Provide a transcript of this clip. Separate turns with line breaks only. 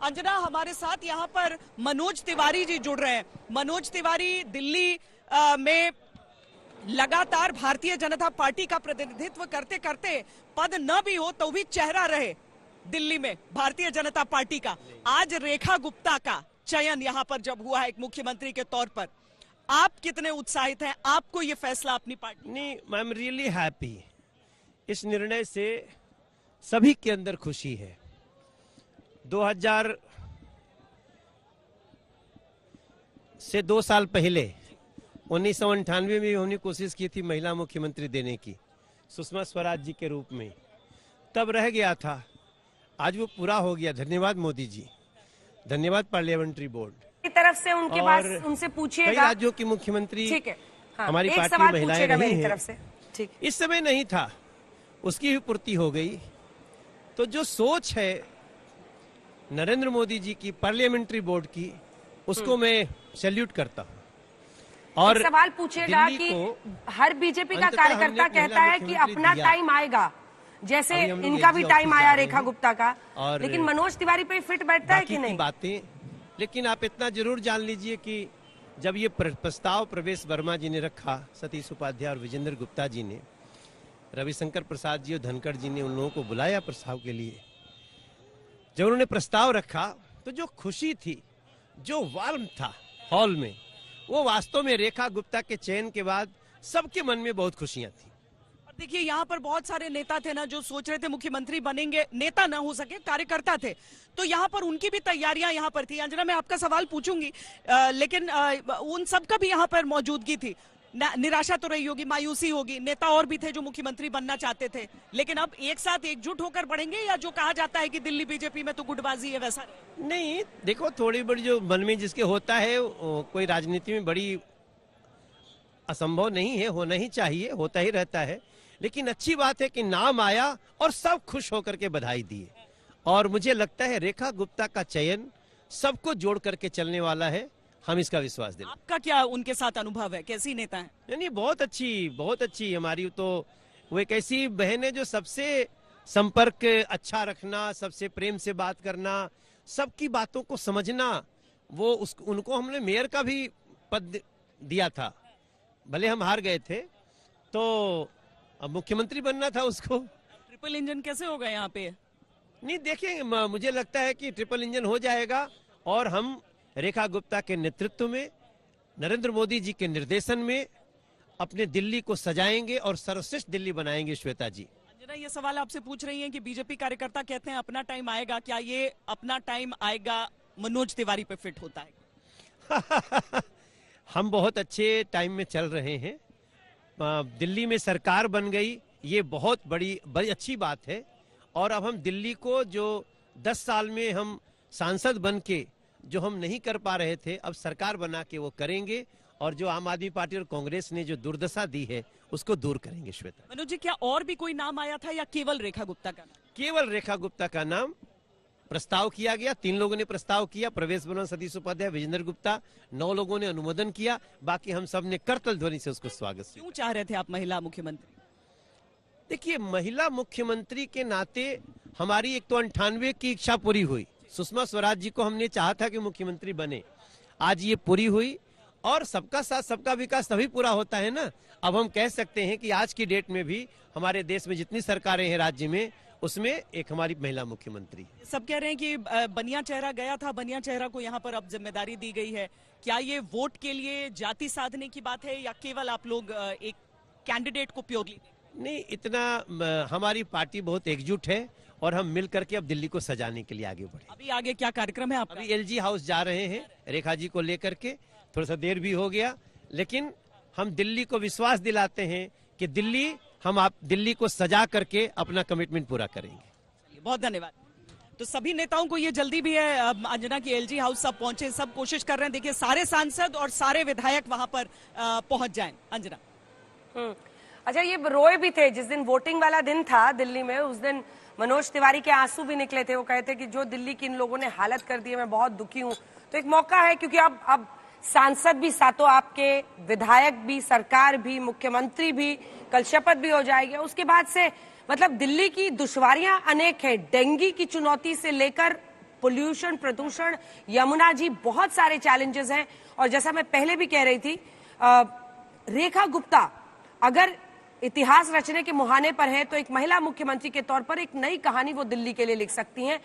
अंजना, हमारे साथ यहाँ पर मनोज तिवारी जी जुड़ रहे हैं। मनोज तिवारी दिल्ली में लगातार भारतीय जनता पार्टी का प्रतिनिधित्व करते करते पद न भी हो तो भी चेहरा रहे दिल्ली में भारतीय जनता पार्टी का। आज रेखा गुप्ता का चयन यहाँ पर जब हुआ है एक मुख्यमंत्री के तौर पर, आप कितने उत्साहित हैं? आपको ये फैसला अपनी पार्टी?
नहीं, आई एम रियली हैप्पी। इस निर्णय से सभी के अंदर खुशी है। 2000 से 2 साल पहले 1998 में हमने कोशिश की थी महिला मुख्यमंत्री देने की, सुषमा स्वराज जी के रूप में, तब रह गया था। आज वो पूरा हो गया। धन्यवाद मोदी जी, धन्यवाद पार्लियामेंट्री बोर्ड
की तरफ से। उनके पास उनसे पूछिएगा।
कई राज्यों की मुख्यमंत्री,
ठीक है, हाँ,
हमारी पार्टी में महिलाएं नहीं है,
तरफ से ठीक।
इस समय नहीं था, उसकी भी पूर्ति हो गई। तो जो सोच है नरेंद्र मोदी जी की पार्लियामेंट्री बोर्ड की, उसको मैं सैल्यूट करता हूँ। और
सवाल पूछेगा कि हर बीजेपी का कार्यकर्ता कहता है कि अपना टाइम आएगा, जैसे इनका भी टाइम आया रेखा गुप्ता का, लेकिन मनोज तिवारी पे फिट बैठता है कि नहीं?
बातें, लेकिन आप इतना जरूर जान लीजिए कि जब ये प्रस्ताव प्रवेश वर्मा जी ने रखा, सतीश उपाध्याय और विजेंद्र गुप्ता जी ने, रविशंकर प्रसाद जी और धनखड़ जी ने उन लोगों को बुलाया प्रस्ताव के लिए। जब उन्होंने प्रस्ताव रखा तो जो खुशी थी, जो वार्म था हॉल में, वो वास्तव में रेखा गुप्ता के चयन के बाद सबके मन में बहुत खुशियां थी।
देखिए, यहाँ पर बहुत सारे नेता थे ना जो सोच रहे थे मुख्यमंत्री बनेंगे, नेता ना हो सके कार्यकर्ता थे, तो यहाँ पर उनकी भी तैयारियां यहाँ पर थी। अंजना, मैं आपका सवाल पूछूंगी, लेकिन उन सबका भी यहाँ पर मौजूदगी थी। निराशा तो रही होगी, मायूसी होगी, नेता और भी थे जो मुख्यमंत्री बनना चाहते थे, लेकिन अब एक साथ एकजुट होकर बढ़ेंगे, या जो कहा जाता है कि दिल्ली बीजेपी में तो गुटबाजी है, वैसा
नहीं? देखो, थोड़ी बड़ी जो मन में जिसके होता है, कोई राजनीति में बड़ी असंभव नहीं है, होना ही चाहिए, होता ही रहता है। लेकिन अच्छी बात है कि नाम आया और सब खुश होकर के बधाई दिए, और मुझे लगता है रेखा गुप्ता का चयन सबको जोड़ करके चलने वाला है, हम इसका विश्वास दिलाते हैं।
आपका क्या उनके साथ अनुभव है, कैसी नेता है?
नहीं, बहुत अच्छी हमारी तो वो एक ऐसी बहन है जो सबसे संपर्क अच्छा रखना, सबसे प्रेम से बात करना, सबकी बातों को समझना। वो उनको हमने मेयर का भी पद दिया था, भले हम हार गए थे, तो अब मुख्यमंत्री बनना था उसको।
ट्रिपल इंजन कैसे होगा यहाँ पे?
नहीं, देखिए, मुझे लगता है कि ट्रिपल इंजन हो जाएगा, और हम रेखा गुप्ता के नेतृत्व में, नरेंद्र मोदी जी के निर्देशन में अपने दिल्ली को सजाएंगे और सर्वश्रेष्ठ दिल्ली बनाएंगे। श्वेता जी,
अंजना ये सवाल आपसे पूछ रही हैं कि बीजेपी कार्यकर्ता कहते हैं अपना टाइम आएगा, क्या ये अपना टाइम आएगा मनोज तिवारी पे फिट होता है?
हम बहुत अच्छे टाइम में चल रहे हैं। दिल्ली में सरकार बन गई, ये बहुत बड़ी अच्छी बात है। और अब हम दिल्ली को, जो 10 साल में हम सांसद बन के जो हम नहीं कर पा रहे थे, अब सरकार बना के वो करेंगे, और जो आम आदमी पार्टी और कांग्रेस ने जो दुर्दशा दी है उसको दूर करेंगे। श्वेता,
मनोज जी, क्या और भी कोई नाम आया था या केवल रेखा गुप्ता का नाम?
केवल रेखा गुप्ता का नाम प्रस्ताव किया गया। 3 लोगों ने प्रस्ताव किया, प्रवेश वर्मा, सतीश उपाध्याय, विजेंद्र गुप्ता, 9 लोगों ने अनुमोदन किया, बाकी हम सब ने करतल ध्वनि से उसको स्वागत किया।
क्यों चाह रहे थे आप महिला मुख्यमंत्री?
देखिए, महिला मुख्यमंत्री के नाते हमारी एक तो 98 की इच्छा पूरी हुई। सुषमा स्वराज जी को हमने चाहा था कि मुख्यमंत्री बने, आज ये पूरी हुई। और सबका साथ सबका विकास तभी पूरा होता है ना। अब हम कह सकते हैं कि आज की डेट में भी हमारे देश में जितनी सरकारें हैं राज्य में, उसमें एक हमारी महिला मुख्यमंत्री।
सब कह रहे हैं कि बनिया चेहरा गया था, बनिया चेहरा को यहाँ पर अब जिम्मेदारी दी गई है। क्या ये वोट के लिए जाति साधने की बात है, या केवल आप लोग एक कैंडिडेट को प्योरली?
नहीं, इतना हमारी पार्टी बहुत एकजुट है, और हम मिल करके अब दिल्ली को सजाने के लिए आगे बढ़े।
अभी आगे क्या कार्यक्रम है आपका?
अभी LG हाउस जा रहे हैं रेखा जी को लेकर के, थोड़ा सा देर भी हो गया, लेकिन हम दिल्ली को विश्वास दिलाते हैं कि दिल्ली को सजा करके अपना कमिटमेंट पूरा करेंगे।
बहुत धन्यवाद। तो सभी नेताओं को ये जल्दी भी है अंजना की LG हाउस सब पहुंचे, सब कोशिश कर रहे हैं, देखिए सारे सांसद और सारे विधायक वहां पर पहुंच जाएं। अंजना,
अच्छा, ये रोए भी थे जिस दिन वोटिंग वाला दिन था दिल्ली में, उस दिन मनोज तिवारी के आंसू भी निकले थे। वो कहते कि जो दिल्ली की इन लोगों ने हालत कर दी है, मैं बहुत दुखी हूँ। तो एक मौका है, क्योंकि अब सांसद भी सातों आपके, विधायक भी, सरकार भी, मुख्यमंत्री भी, कल शपथ भी हो जाएगी। उसके बाद से मतलब दिल्ली की दुश्वारियां अनेक है, डेंगू की चुनौती से लेकर पोल्यूशन, प्रदूषण, यमुना जी, बहुत सारे चैलेंजेस हैं। और जैसा मैं पहले भी कह रही थी, रेखा गुप्ता अगर इतिहास रचने के मुहाने पर है तो एक महिला मुख्यमंत्री के तौर पर एक नई कहानी वो दिल्ली के लिए लिख सकती हैं।